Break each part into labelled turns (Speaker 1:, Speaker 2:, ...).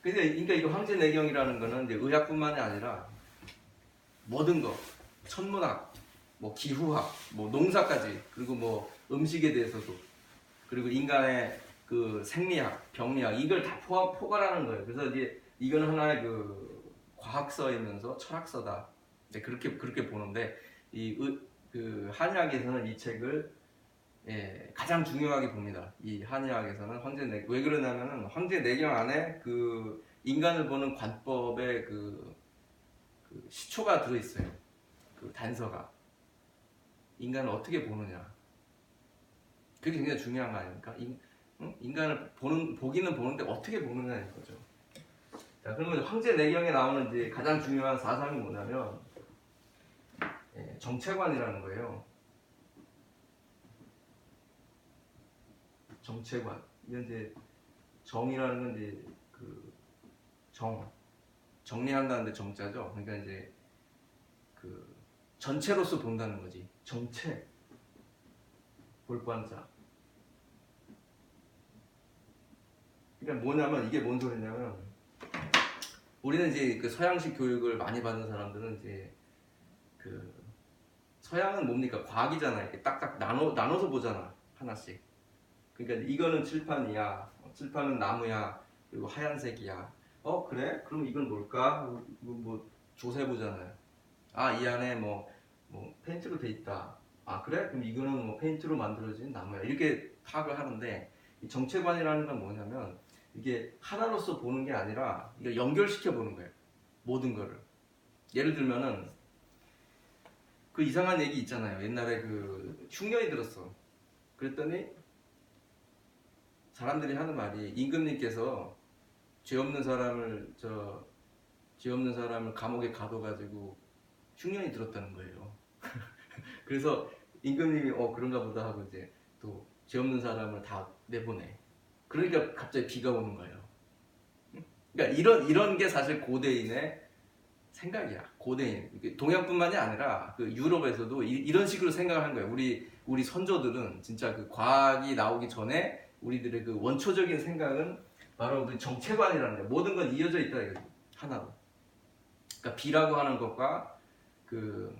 Speaker 1: 근데 그러니까 이거 황제내경이라는 거는 이제 의학뿐만이 아니라 모든 거, 천문학, 뭐 기후학, 뭐 농사까지, 그리고 뭐 음식에 대해서도, 그리고 인간의 그 생리학, 병리학, 이걸 다 포괄하는 거예요. 그래서 이제 이건 하나의 그 과학서이면서 철학서다. 네, 그렇게 보는데 그 한의학에서는 이 책을 가장 중요하게 봅니다. 이 한의학에서는 왜 그러냐면은 황제내경 안에 그 인간을 보는 관법의 그 시초가 들어있어요. 그 단서가 인간을 어떻게 보느냐. 그게 굉장히 중요한 거 아닙니까? 응? 인간을 보기는 보는데 어떻게 보느냐는 거죠. 자, 그러면 황제내경에 나오는 이제 가장 중요한 사상이 뭐냐면 정체관이라는 거예요. 정체관. 이건 이제 정이라는 건 이제 그 정리한다는데 정자죠. 그러니까 이제 그 전체로서 본다는 거지. 정체, 볼관자. 그러니까 뭐냐면 이게 뭔 소리냐면 우리는 이제 그 서양식 교육을 많이 받는 사람들은 이제 그 서양은 뭡니까? 과학이잖아. 이렇게 딱딱 나눠서 보잖아. 하나씩. 그러니까 이거는 칠판이야. 칠판은 나무야. 그리고 하얀색이야. 그래? 그럼 이건 뭘까? 뭐 조세 보잖아요. 아, 이 안에 뭐 페인트로 돼 있다. 아, 그래? 그럼 이거는 뭐 페인트로 만들어진 나무야. 이렇게 파악을 하는데 이 정체관이라는 건 뭐냐면 이게 하나로서 보는 게 아니라 이걸 연결시켜 보는 거예요. 모든 거를. 예를 들면은 그 이상한 얘기 있잖아요. 옛날에 그 흉년이 들었어. 그랬더니 사람들이 하는 말이 임금님께서 죄 없는 사람을 감옥에 가둬가지고 흉년이 들었다는 거예요. 그래서 임금님이 그런가 보다 하고 이제 또 죄 없는 사람을 다 내보내. 그러니까 갑자기 비가 오는 거예요. 그러니까 이런 게 사실 고대인의 생각이야. 고대인. 동양뿐만이 아니라 그 유럽에서도 이런 식으로 생각을 한 거예요. 우리 선조들은 진짜 그 과학이 나오기 전에 우리들의 그 원초적인 생각은 바로 그 정체관이라는 거예요. 모든 건 이어져 있다 이거죠. 하나로. 그러니까 비라고 하는 것과 그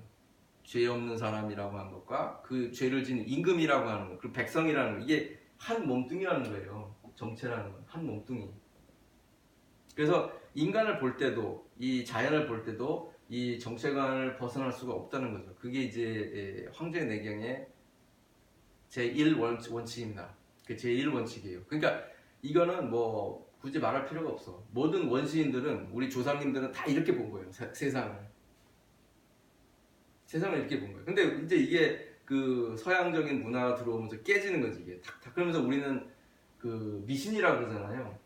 Speaker 1: 죄 없는 사람이라고 하는 것과 그 죄를 지는 임금이라고 하는 것, 그리고 백성이라는 것, 이게 한 몸뚱이라는 거예요. 정체라는 건 한 몸뚱이. 그래서 인간을 볼 때도 이 자연을 볼 때도 이 정체관을 벗어날 수가 없다는 거죠. 그게 이제 황제내경의 제1원칙입니다. 그 제1원칙이에요. 그러니까 이거는 뭐 굳이 말할 필요가 없어. 모든 원시인들은 우리 조상님들은 다 이렇게 본 거예요. 세상을 이렇게 본 거예요. 근데 이제 이게 그 서양적인 문화가 들어오면서 깨지는 거지 이게 탁탁. 그러면서 우리는 그 미신이라고 그러잖아요.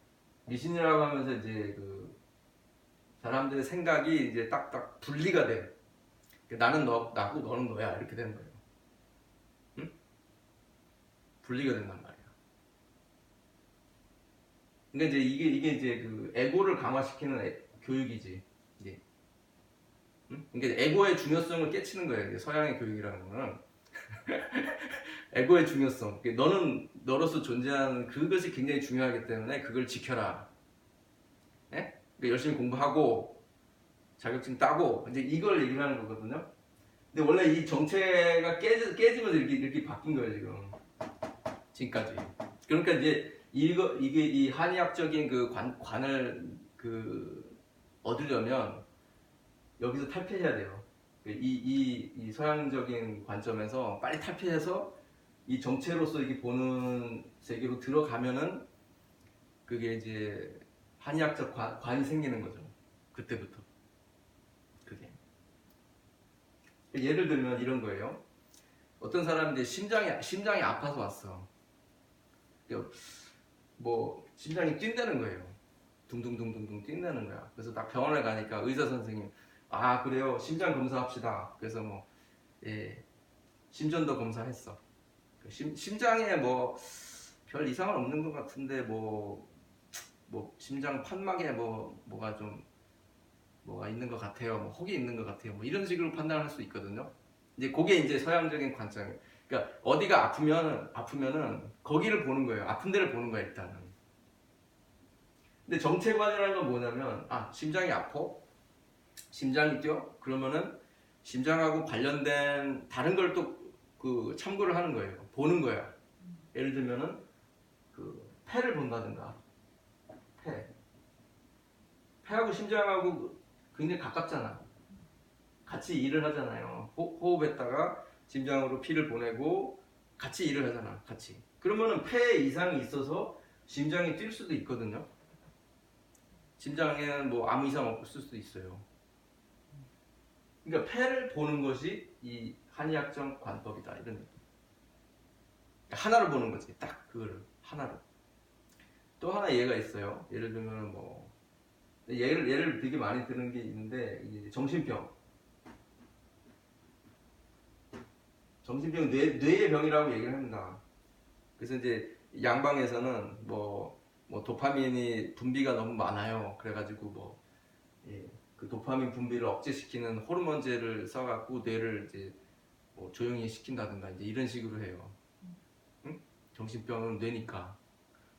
Speaker 1: 미신이라고 하면서 이제 그 사람들의 생각이 이제 딱딱 분리가 돼. 나는 나고 너는 너야 이렇게 되는 거예요. 응? 분리가 된단 말이야. 그러니까 이제 이게 이제 그 에고를 강화시키는 교육이지. 이제. 응? 그러니까 에고의 중요성을 깨치는 거예요. 이제 서양의 교육이라는 거는 에고의 중요성. 너는 너로서 존재하는 그것이 굉장히 중요하기 때문에 그걸 지켜라. 예? 그러니까 열심히 공부하고 자격증 따고 이제 이걸 얘기를 하는 거거든요. 근데 원래 이 정체가 깨지면서 이렇게 바뀐 거예요 지금. 지금까지. 그러니까 이제 이게 이 한의학적인 그 관을 그 얻으려면 여기서 탈피해야 돼요. 이 서양적인 관점에서 빨리 탈피해서 이 정체로서 이렇게 보는 세계로 들어가면은 그게 이제 한의학적 관이 생기는 거죠. 그때부터. 그게. 예를 들면 이런 거예요. 어떤 사람인데 심장이 아파서 왔어. 뭐 심장이 뛴다는 거예요. 둥둥둥둥둥 뛴다는 거야. 그래서 딱 병원에 가니까 의사 선생님, 아 그래요, 심장 검사합시다. 그래서 뭐 심전도 검사했어. 심장에 뭐 별 이상은 없는 것 같은데 뭐 심장 판막에 뭐가 있는 것 같아요. 뭐 혹이 있는 것 같아요. 뭐 이런 식으로 판단할 수 있거든요. 이제 그게 이제 서양적인 관점이에요. 그러니까 어디가 아프면은 거기를 보는 거예요. 아픈 데를 보는 거야 일단은. 근데 정체관이라는 건 뭐냐면 심장이 아파? 심장이 뛰어? 그러면은 심장하고 관련된 다른 걸 또 그 참고를 하는 거예요. 보는 거야. 예를 들면은 그 폐를 본다든가 폐하고 심장하고 굉장히 가깝잖아. 같이 일을 하잖아요. 호흡했다가 심장으로 피를 보내고 같이 일을 하잖아. 같이. 그러면은 폐에 이상이 있어서 심장이 뛸 수도 있거든요. 심장에는 뭐 아무 이상 없을 수도 있어요. 그러니까 폐를 보는 것이 이 한의학적 관법이다. 이런 느낌. 하나로 보는 거지. 딱 그거를 하나로. 또 하나 예가 있어요. 예를 들면 뭐 예를 되게 많이 드는 게 있는데 이게 정신병 뇌의 병이라고 얘기를 합니다. 그래서 이제 양방에서는 뭐 도파민이 분비가 너무 많아요. 그래가지고 그 도파민 분비를 억제시키는 호르몬제를 써갖고 뇌를 이제 뭐 조용히 시킨다든가 이제 이런 식으로 해요. 응? 정신병은 뇌니까.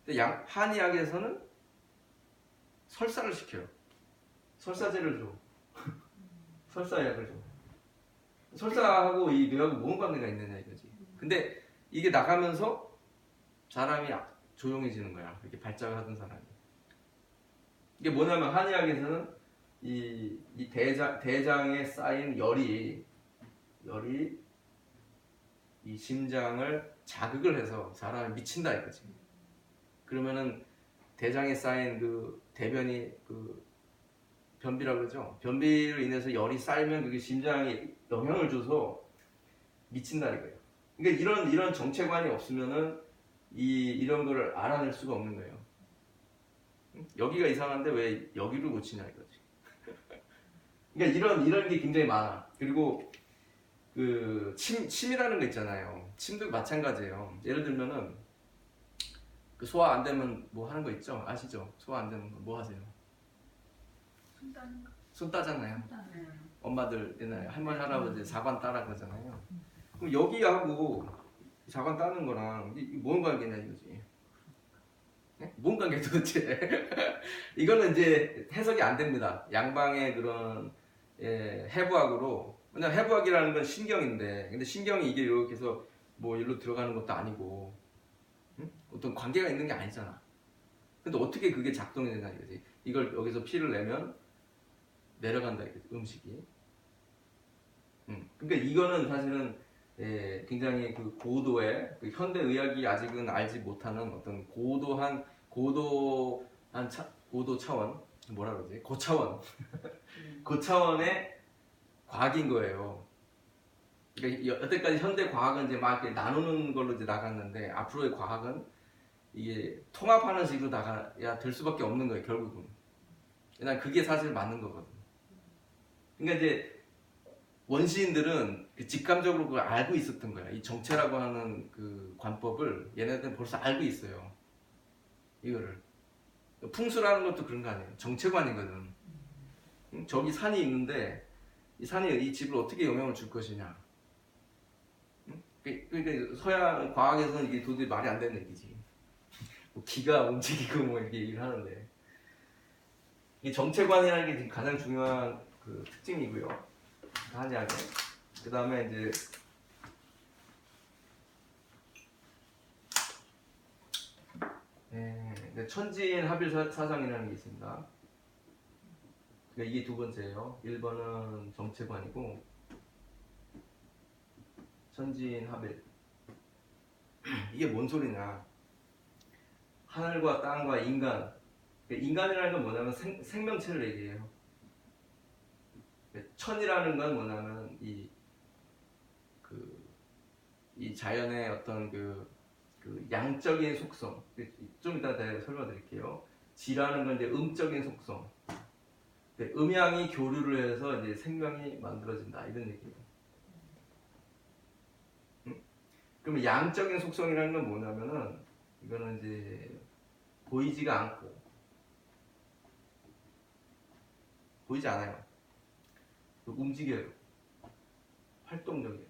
Speaker 1: 근데 한의학에서는 설사를 시켜요. 설사제를 줘. 설사약을 줘. 설사하고 이 뇌하고 무슨 관계가 있느냐 이거지. 근데 이게 나가면서 사람이 조용해지는 거야. 이렇게 발작을 하던 사람이. 이게 뭐냐면 한의학에서는 이 대장에 쌓인 열이 이 심장을 자극을 해서 사람이 미친다 이거지. 그러면은 대장에 쌓인 그 대변이 그 변비라고 그러죠. 변비로 인해서 열이 쌓이면 그게 심장에 영향을 줘서 미친다 이거예요. 그러니까 이런 정체관이 없으면은 이런 거를 알아낼 수가 없는 거예요. 여기가 이상한데 왜 여기로 고치냐 이거지. 그러니까 이런 게 굉장히 많아. 그리고 그 침이라는 거 있잖아요. 침도 마찬가지예요. 예를 들면은 그 소화 안 되면 뭐 하는 거 있죠? 아시죠? 소화 안 되는 거 뭐 하세요?
Speaker 2: 손 따는 거.
Speaker 1: 손 따잖아요.
Speaker 2: 손 따는 거.
Speaker 1: 엄마들 옛날에 할머니 할아버지 사관 따라 그러잖아요. 그럼 여기하고 사관 따는 거랑 이게 뭔 관계냐 이거지. 네? 뭔 관계 도대체? 이거는 이제 해석이 안 됩니다. 양방의 그런 해부학으로. 왜냐면 해부학이라는 건 신경인데, 근데 신경이 이게 이렇게 해서 뭐 일로 들어가는 것도 아니고, 응? 어떤 관계가 있는 게 아니잖아. 근데 어떻게 그게 작동이 되냐 이거지. 이걸 여기서 피를 내면 내려간다 이거지, 음식이. 그러니까 이거는 사실은 굉장히 그 고도의 그 현대 의학이 아직은 알지 못하는 어떤 고도 차원 뭐라 그러지? 고차원 고차원의 과학인 거예요. 그러니까 여태까지 현대 과학은 이제 막 이렇게 나누는 걸로 이제 나갔는데 앞으로의 과학은 이게 통합하는 식으로 나가야 될 수밖에 없는 거예요 결국은. 난 그게 사실 맞는 거거든. 그러니까 이제 원시인들은 직감적으로 그걸 알고 있었던 거야. 이 정체라고 하는 그 관법을 얘네들은 벌써 알고 있어요. 이거를. 풍수라는 것도 그런 거 아니에요. 정체관이거든. 저기 산이 있는데 이 산이 이 집을 어떻게 영향을 줄 것이냐. 그러니까 서양 과학에서는 이게 도저히 말이 안 되는 얘기지. 뭐 기가 움직이고 뭐 이렇게 얘기를 하는데 이 정체관이라는 게 지금 가장 중요한 그 특징이고요. 한의학에. 그 다음에 이제 천지인 합일 사상이라는 게 있습니다. 그러니까 이게 두 번째예요. 1번은 정체관이고 천지인 합일. 이게 뭔 소리냐? 하늘과 땅과 인간. 그러니까 인간이라는 건 뭐냐면 생명체를 얘기해요. 천이라는 건 뭐냐면 이 자연의 어떤 그 양적인 속성. 좀 이따 내가 설명드릴게요. 지라는 건 이제 음적인 속성. 음양이 교류를 해서 이제 생명이 만들어진다 이런 얘기예요. 그러면 양적인 속성이라는 건 뭐냐면은 이거는 이제 보이지가 않고 보이지 않아요. 움직여요. 활동적이에요.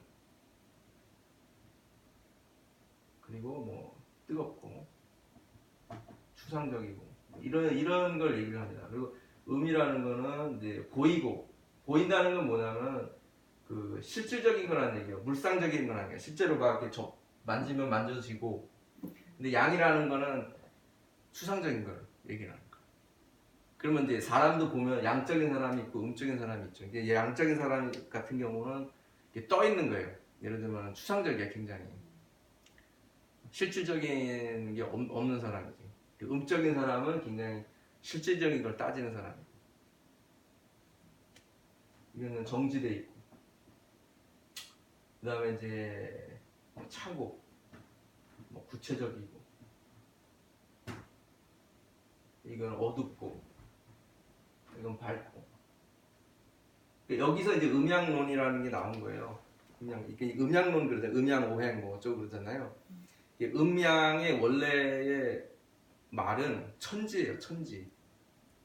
Speaker 1: 그리고 뭐 뜨겁고 추상적이고 이런 걸 얘기를 합니다. 그리고 음이라는 거는 이제 보인다는 건 뭐냐면 그 실질적인 거라는 얘기예요. 물상적인 건 아니에요. 실제로 막 이렇게 만지면 만져지고. 근데 양이라는 거는 추상적인 걸 얘기하는 거예요. 그러면 이제 사람도 보면 양적인 사람이 있고 음적인 사람이 있죠. 이게 양적인 사람 같은 경우는 이렇게 떠 있는 거예요. 예를 들면 추상적이야 굉장히. 실질적인 게 없는 사람이지. 음적인 사람은 굉장히 실질적인 걸 따지는 사람이에요. 이거는 정지돼 있고. 그 다음에 이제 뭐 차고, 뭐 구체적이고, 이건 어둡고, 이건 밝고. 여기서 이제 음양론이라는 게 나온 거예요. 이게 음양론 그러잖아요. 음양오행 뭐 어쩌고 그러잖아요. 음양의 원래의 말은 천지예요, 천지.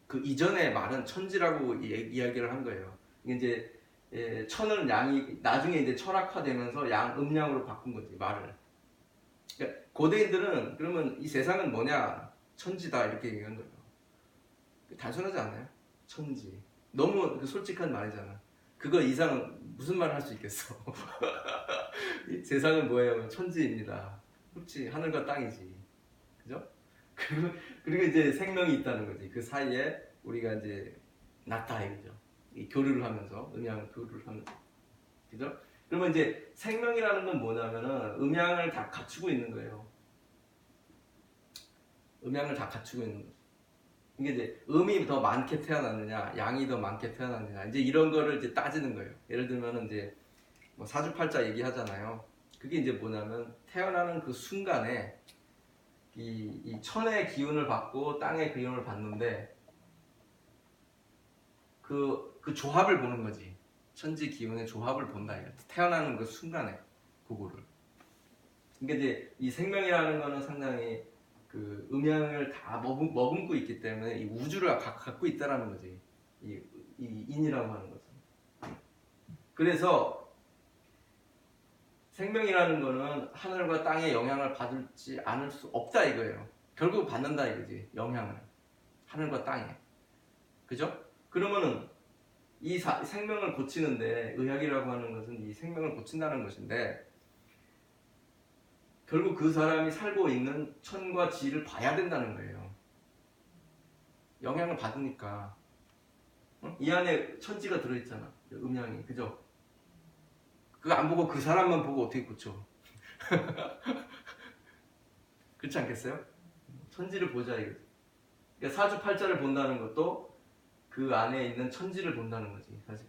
Speaker 1: 그 이전의 말은 천지라고 이야기를 한 거예요. 이게 이제 천은 양이 나중에 이제 철학화되면서 음양으로 바꾼 거지 말을. 그러니까 고대인들은 그러면 이 세상은 뭐냐? 천지다 이렇게 얘기한 거예요. 단순하지 않아요? 천지. 너무 솔직한 말이잖아. 그거 이상 무슨 말을 할 수 있겠어? 이 세상은 뭐예요? 천지입니다. 그렇지, 하늘과 땅이지. 그죠? 그리고 이제 생명이 있다는 거지. 그 사이에 우리가 이제 낳다 이거죠. 이 교류를 하면서, 음양 교류를 하면서. 그죠? 그러면 이제 생명이라는 건 뭐냐면은 음양을 다 갖추고 있는 거예요. 음양을 다 갖추고 있는 거죠. 이게 이제 음이 더 많게 태어났느냐, 양이 더 많게 태어났느냐, 이제 이런 거를 이제 따지는 거예요. 예를 들면은 이제 뭐 사주팔자 얘기하잖아요. 그게 이제 뭐냐면 태어나는 그 순간에 이 천의 기운을 받고 땅의 기운을 받는데 그 조합을 보는 거지. 천지 기운의 조합을 본다. 태어나는 그 순간에 그거를. 그러니까 이제 이 생명이라는 거는 상당히 그 음양을 다 머금고 있기 때문에 이 우주를 갖고 있다라는 거지. 이 인이라고 하는 것은. 그래서 생명이라는 거는 하늘과 땅의 영향을 받을지 않을 수 없다 이거예요. 결국 받는다 이거지. 영향을. 하늘과 땅에. 그죠? 그러면은 이 생명을 고치는데 의학이라고 하는 것은 이 생명을 고친다는 것인데 결국 그 사람이 살고 있는 천과 지를 봐야 된다는 거예요. 영향을 받으니까. 이 안에 천지가 들어있잖아. 음양이. 그죠? 그거 안 보고 그 사람만 보고 어떻게 고쳐? 그렇지 않겠어요? 천지를 보자 이거지. 그러니까 사주팔자를 본다는 것도 그 안에 있는 천지를 본다는 거지. 사실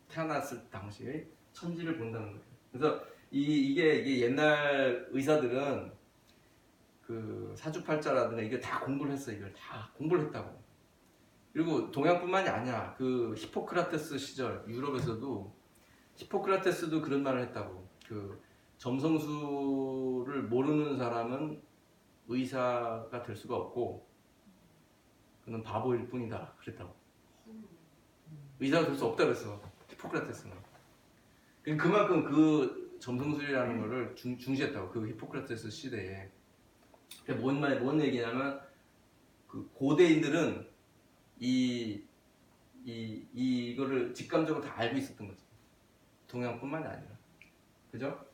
Speaker 1: 태어났을 당시에 천지를 본다는 거죠. 그래서 이게 옛날 의사들은 그 사주팔자라든가 이게 다 공부를 했어. 이걸 다 공부를 했다고. 그리고 동양뿐만이 아니야. 그 히포크라테스 시절 유럽에서도 히포크라테스도 그런 말을 했다고. 그 점성술을 모르는 사람은 의사가 될 수가 없고 그는 바보일 뿐이다. 그랬다고. 의사가 될 수 없다 그랬어. 히포크라테스는. 그만큼 그 점성술이라는 거를 중시했다고. 그 히포크라테스 시대에. 뭔 얘기냐면 그 고대인들은 이거를 직감적으로 다 알고 있었던 거지. 동양뿐만이 아니라. 그죠?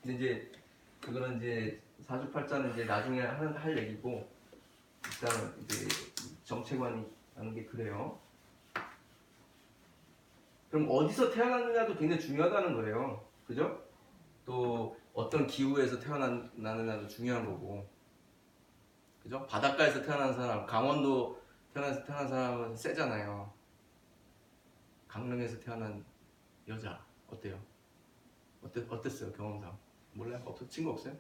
Speaker 1: 근데 이제 그거는 이제 사주팔자는 이제 나중에 할 얘기고 일단은 이제 정체관이 하는 게 그래요. 그럼 어디서 태어났느냐도 굉장히 중요하다는 거예요. 그죠? 또 어떤 기후에서 태어났느냐도 중요한 거고. 그죠? 바닷가에서 태어난 사람, 강원도 태어난 사람은 세잖아요. 강릉에서 태어난 여자 어때요? 어땠어요 경험상? 몰라요? 친구 없어요?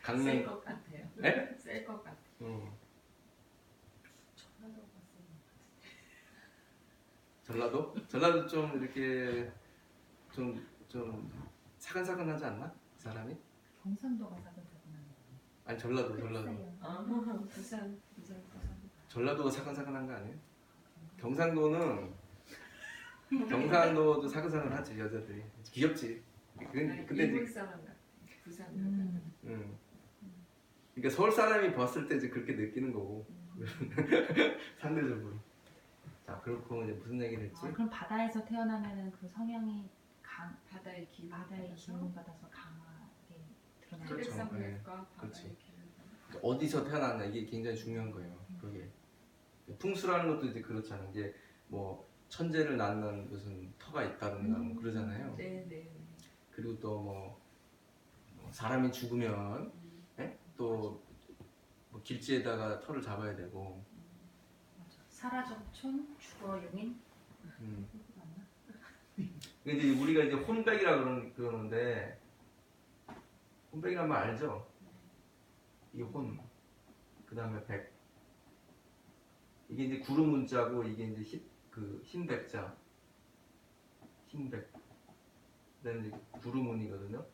Speaker 1: 강릉.
Speaker 2: 셀 것 같아요.
Speaker 1: 네?
Speaker 2: 셀 것 같아요.
Speaker 1: 전라도? 전라도 좀 이렇게 좀 사근사근하지 않나? 그 사람이?
Speaker 3: 경상도가 사근사근한 거
Speaker 1: 아니 전라도.
Speaker 2: 부산.
Speaker 1: 전라도가 사근사근한 거 아니에요? 경상도도 사근사근하지 여자들이. 귀엽지. 근데
Speaker 2: 일본 사람 같아. 부산 여자.
Speaker 1: 그러니까 서울 사람이 봤을 때 이제 그렇게 느끼는 거고. 상대적으로. 자, 그렇고 이제 무슨 얘기를 했지?
Speaker 3: 그럼 바다에서 태어나면은 그 성향이
Speaker 2: 바다의 기운.
Speaker 3: 바다의 기운 받아서 강하게 드러나요.
Speaker 1: 그렇죠.
Speaker 2: 태백산맥과
Speaker 1: 그렇지.
Speaker 2: 바다의 기운.
Speaker 1: 어디서 태어났나 이게 굉장히 중요한 거예요. 그게 풍수라는 것도 이제 그렇잖아요. 이제 뭐 천재를 낳는 무슨 터가 있다든가 뭐 그러잖아요.
Speaker 2: 네네.
Speaker 1: 그리고 또 뭐 사람이 죽으면 또 뭐 길지에다가 터를 잡아야 되고.
Speaker 3: 맞아. 살아적촌 죽어 용인.
Speaker 1: 음.
Speaker 3: 그거 맞나?
Speaker 1: 근데 이제 우리가 이제 혼백이라 그러는데 혼백이란 말 알죠? 이 혼, 그 다음에 백. 이게 이제 구름 문자고 이게 이제 흰백자, 흰백. 그다음에 이제 구름운이거든요.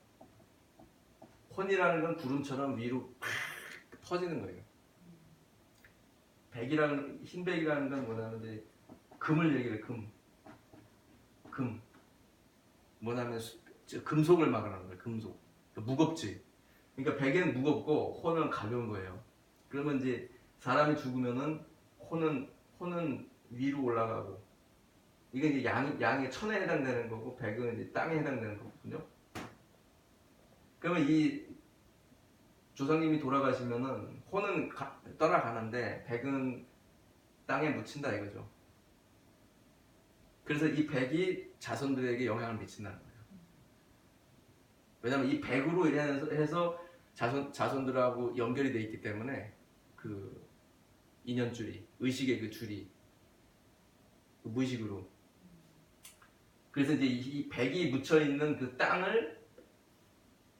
Speaker 1: 혼이라는 건 구름처럼 위로 팍 퍼지는 거예요. 흰백이라는 건 뭐냐면 이제 금을 얘기해. 금. 뭐냐면 금속을 말하는 거예요. 금속. 그러니까 무겁지. 그러니까 백은 무겁고 혼은 가벼운 거예요. 그러면 이제 사람이 죽으면은 혼은 위로 올라가고, 이게 이제 양의 천에 해당되는 거고 백은 이제 땅에 해당되는 거거든요. 그러면 이 조상님이 돌아가시면은 혼은 떠나가는데 백은 땅에 묻힌다 이거죠. 그래서 이 백이 자손들에게 영향을 미친다는 거예요. 왜냐면 이 백으로 해서 자손들하고 연결이 돼 있기 때문에 그 인연줄이, 의식의 그 줄이 그 무의식으로. 그래서 이제 이 백이 묻혀 있는 그 땅을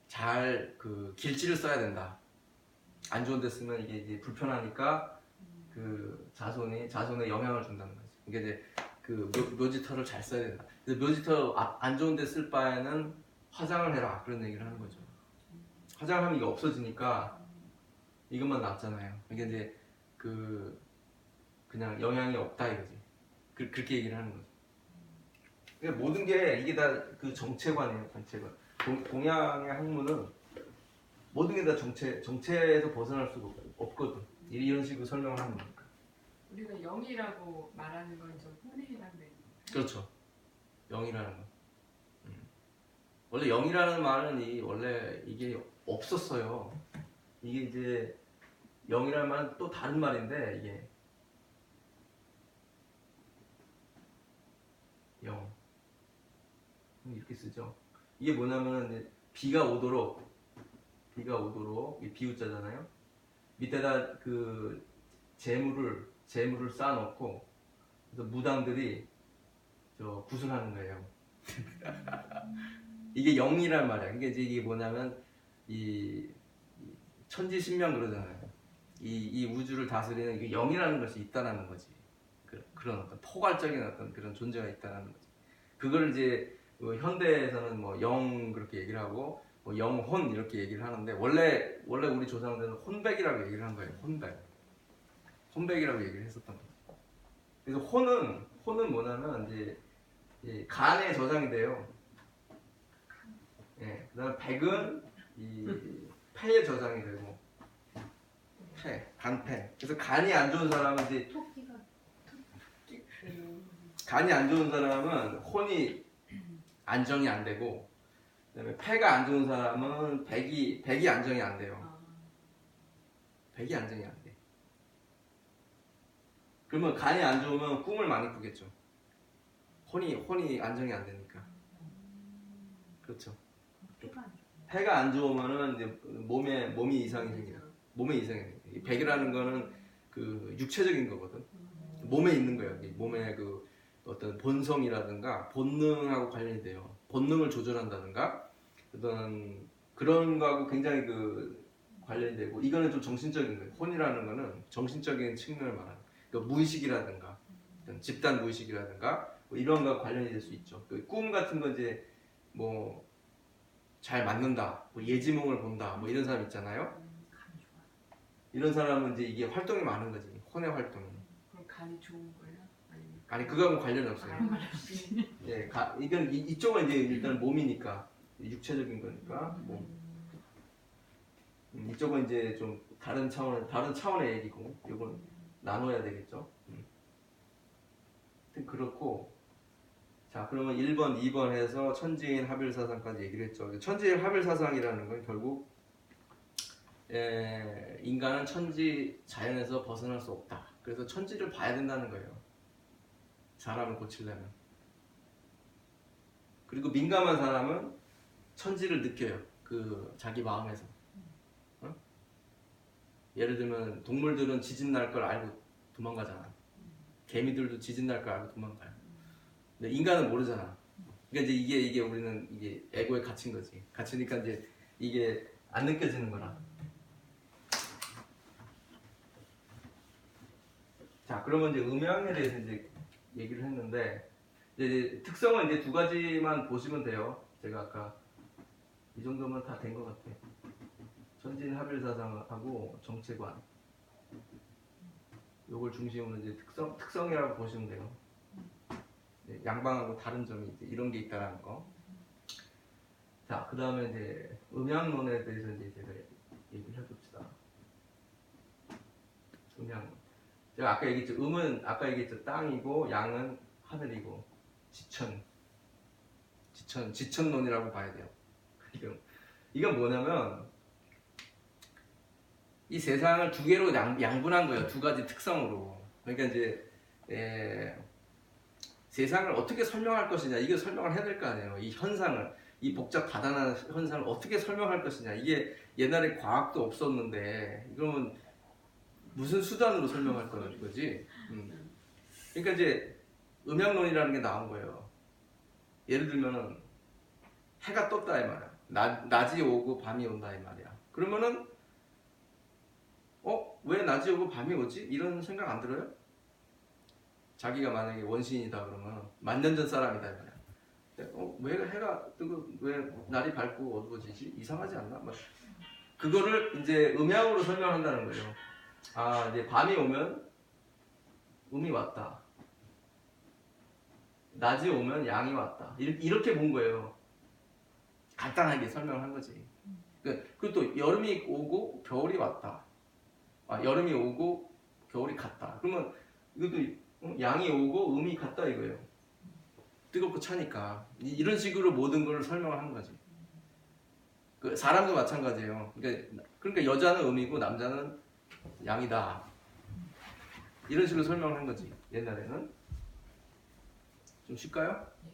Speaker 1: 잘 그 길지를 써야 된다. 안 좋은 데 쓰면 이게 이제 불편하니까 그 자손에 영향을 준다는 거지. 이게 이제 그 묘지터를 잘 써야 된다. 그래서 묘지터 안 좋은 데 쓸 바에는 화장을 해라, 그런 얘기를 하는 거죠. 화장을 하면 이게 없어지니까 이것만 낫잖아요. 이게 이제 그냥 영향이 없다 이거지. 그렇게 얘기를 하는 거죠. 그러니까 모든 게 이게 다 그 정체관이에요. 정체관. 동양의 학문은 모든 게 다 정체에서 벗어날 수가 없거든. 이런 식으로 설명을 하는 거니까.
Speaker 2: 우리가 영이라고 말하는 건 좀 혼에 해당되는 거예요.
Speaker 1: 그렇죠. 영이라는 거. 원래 영이라는 말은 원래 이게 없었어요. 이게 이제 영이라는 말은 또 다른 말인데, 이게 영 이렇게 쓰죠. 이게 뭐냐면 이제 비가 오도록 이 비우자잖아요. 밑에다 그 재물을 쌓아놓고 그래서 무당들이 구슬하는 거예요. 이게 영이란 말이야. 이게 뭐냐면 이 천지신명 그러잖아요. 이 우주를 다스리는 이 영이라는 것이 있다라는 거지. 그런 어떤 포괄적인 어떤 그런 존재가 있다라는 거지. 그걸 이제 현대에서는 뭐 영 그렇게 얘기를 하고 뭐 영혼 이렇게 얘기를 하는데, 원래 우리 조상들은 혼백이라고 얘기를 한 거예요. 혼백이라고 얘기를 했었던 거죠. 그래서 혼은 뭐냐면 이제 간의 저장이 돼요. 예, 그다음 백은 이 폐의 저장이 되고, 간폐. 그래서 간이 안 좋은 사람은 이제
Speaker 3: 토끼가
Speaker 1: 간이 안 좋은 사람은 혼이 안정이 안 되고, 그다음에 폐가 안 좋은 사람은 백이 안정이 안 돼요. 백이 안정이 안 돼. 그러면 간이 안 좋으면 꿈을 많이 꾸겠죠. 혼이 안정이 안 되니까. 그렇죠.
Speaker 3: 토끼가 안 좋아.
Speaker 1: 폐가 안 좋으면은 이제 몸이 이상이 생겨요. 몸에 이상이 생겨요. 이 백이라는 거는 그 육체적인 거거든. 몸에 있는 거예요. 몸의 그 어떤 본성이라든가 본능하고 관련이 돼요. 본능을 조절한다든가 어떤 그런 거하고 굉장히 그 관련이 되고, 이거는 좀 정신적인 거예요. 혼이라는 거는 정신적인 측면을 말하는 거예요. 그러니까 무의식이라든가 어떤 집단 무의식이라든가 뭐 이런 거와 관련이 될 수 있죠. 그 꿈 같은 거 이제 뭐 잘 맞는다, 뭐 예지몽을 본다, 뭐 이런 사람 있잖아요.
Speaker 3: 간 좋아.
Speaker 1: 이런 사람은 이제 이게 활동이 많은 거지. 혼의 활동이.
Speaker 2: 그럼 간이 좋은 거예요? 아니면
Speaker 1: 아니 그거하고는 관련이 없어요.
Speaker 2: 관련없이.
Speaker 1: 예, 이건 이쪽은 이제 일단 몸이니까 육체적인 거니까 몸. 이쪽은 이제 좀 다른 차원의 얘기고, 나눠야 되겠죠. 하여튼 그렇고, 자 그러면 1번, 2번 해서 천지인 합일사상까지 얘기를 했죠. 천지인 합일사상이라는 건 결국 인간은 천지 자연에서 벗어날 수 없다. 그래서 천지를 봐야 된다는 거예요. 사람을 고치려면. 그리고 민감한 사람은 천지를 느껴요. 그 자기 마음에서. 어? 예를 들면 동물들은 지진 날 걸 알고 도망가잖아. 개미들도 지진 날 걸 알고 도망가요. 근데 인간은 모르잖아. 그러니까 이제 이게 우리는 이게 에고에 갇힌 거지. 갇히니까 이제 이게 안 느껴지는 거라. 자, 그러면 이제 음양에 대해서 이제 얘기를 했는데 이제 특성은 이제 두 가지만 보시면 돼요. 제가 아까 이 정도면 다 된 것 같아. 천진 합일사상하고 정체관. 요걸 중심으로 이제 특성이라고 보시면 돼요. 양방하고 다른 점이 이제 이런 게 있다라는 거. 자, 그 다음에 이제 음양론에 대해서 이제 제가 얘기를 해봅시다. 음양. 제가 아까 얘기했죠. 음은 아까 얘기했죠. 땅이고 양은 하늘이고 지천론이라고 봐야 돼요. 이건 뭐냐면 이 세상을 두 개로 양분한 거예요. 두 가지 특성으로. 그러니까 이제 세상을 어떻게 설명할 것이냐, 이게 설명을 해야 될 거 아니에요. 이 현상을, 이 복잡 다단한 현상을 어떻게 설명할 것이냐. 이게 옛날에 과학도 없었는데 그러면 무슨 수단으로 설명할 거지? 그러니까 이제 음양론이라는 게 나온 거예요. 예를 들면은 해가 떴다 이 말이야. 낮이 오고 밤이 온다 이 말이야. 그러면은 왜 낮이 오고 밤이 오지? 이런 생각 안 들어요? 자기가 만약에 원시인이다 그러면 만년 전 사람이다 이 말이야. 왜 해가 뜨고 왜 날이 밝고 어두워지지? 이상하지 않나? 그거를 이제 음양으로 설명한다는 거예요. 아, 이제 밤이 오면 음이 왔다. 낮이 오면 양이 왔다. 이렇게 본 거예요. 간단하게 설명한 거지. 그리고 또 여름이 오고 겨울이 왔다. 여름이 오고 겨울이 갔다. 그러면 이것도 양이 오고 음이 갔다 이거예요. 뜨겁고 차니까. 이런 식으로 모든 걸 설명을 한 거지. 사람도 마찬가지예요. 그러니까 여자는 음이고 남자는 양이다. 이런 식으로 설명을 한 거지. 옛날에는. 좀 쉴까요?
Speaker 2: 네.